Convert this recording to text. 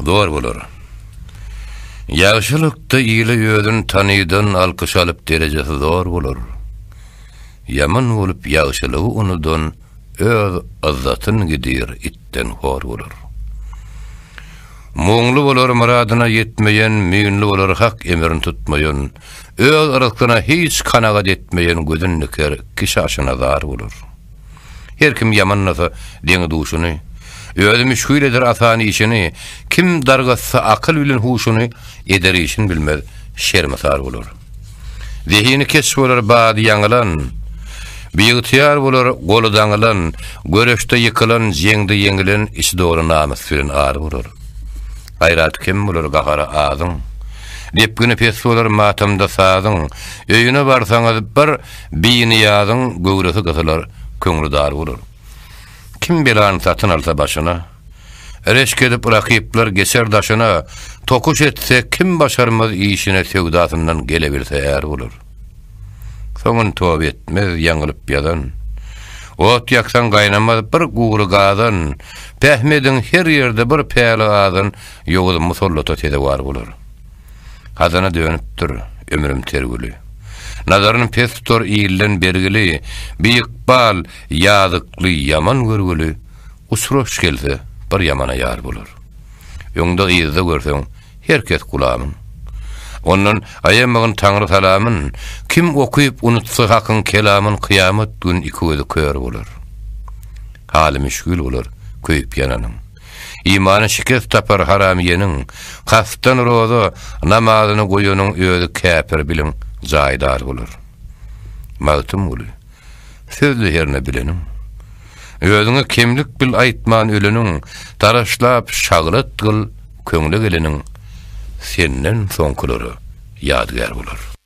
Doğru bolur. Ýagşylykda ýyly ýödün tanydan alkyş alyp derejesi zor bolur. Yaman bolup ýagşylygy unudan öz azzatyn gidir, itten hor bolur. Muňly bolar muradyna ýetmeýän, müýnli bolar hak emirini tutmaýan, öz arzyna hiç kanagat etmeýän gözün niker kişi aşyna zar bolur. Her kim ýamannasa deňi duşuny, özü müşgül eder atany işini, kim dargatsa akyl bilen huşuny eder işin bilmez, şermasar bolur. Zihini keş bolar bady ýaňylan, biýigtiýar bolar golu daňylan, göreşde ýykylan, jeňde ýeňilen işi dogry namys bilen ar bolur. Gaýrat kim bolar gahara azyň, depgini pes bolar matamda sazyň, öýüne barsaňyz bir biýini ýazyň, göwresi gysylar, köňlü dar bolur. Kim belan satyn alsa başyna, reşk edip rakyplar geçer daşyna, tokuş etse kim başarmaz işine sevdasından gelebilse eğer bolur. Soňun tövbe etmez ýaňylyp ýadan, ot ýaksan gaýnamaz bir gugry gadan, pähmedin her ýerde bir päli adan, ýogly musallata tede bar bolur. Hazana dönüpdir ömrüm tergüli. Nazaryny pes tutar iýilden bergili, biýikbal, ýazykly, yaman görgüli, usroş gelse bir yamana ýar bolur. Ýoňda ýyzda görseň, herkes gulamyň. Ondan aýamagyn Taňry salamyn, kim okuyup unutsa hakyň kelamyn kıyamet gün iki gözü kör bolur. Haly müşgül bolur, köýüp ýananyň. İmany şikest tapar haramiýeniň, kastan roza namazyny goýanyň özü käpir bilen jaýdar bolur. Mawtym boly, sözli herne bilenim. Özüňe kimlik bil aýtman öleniň, taraşlap şagrat gyl köňle geleniň, senden soňkulary ýadgar bolur.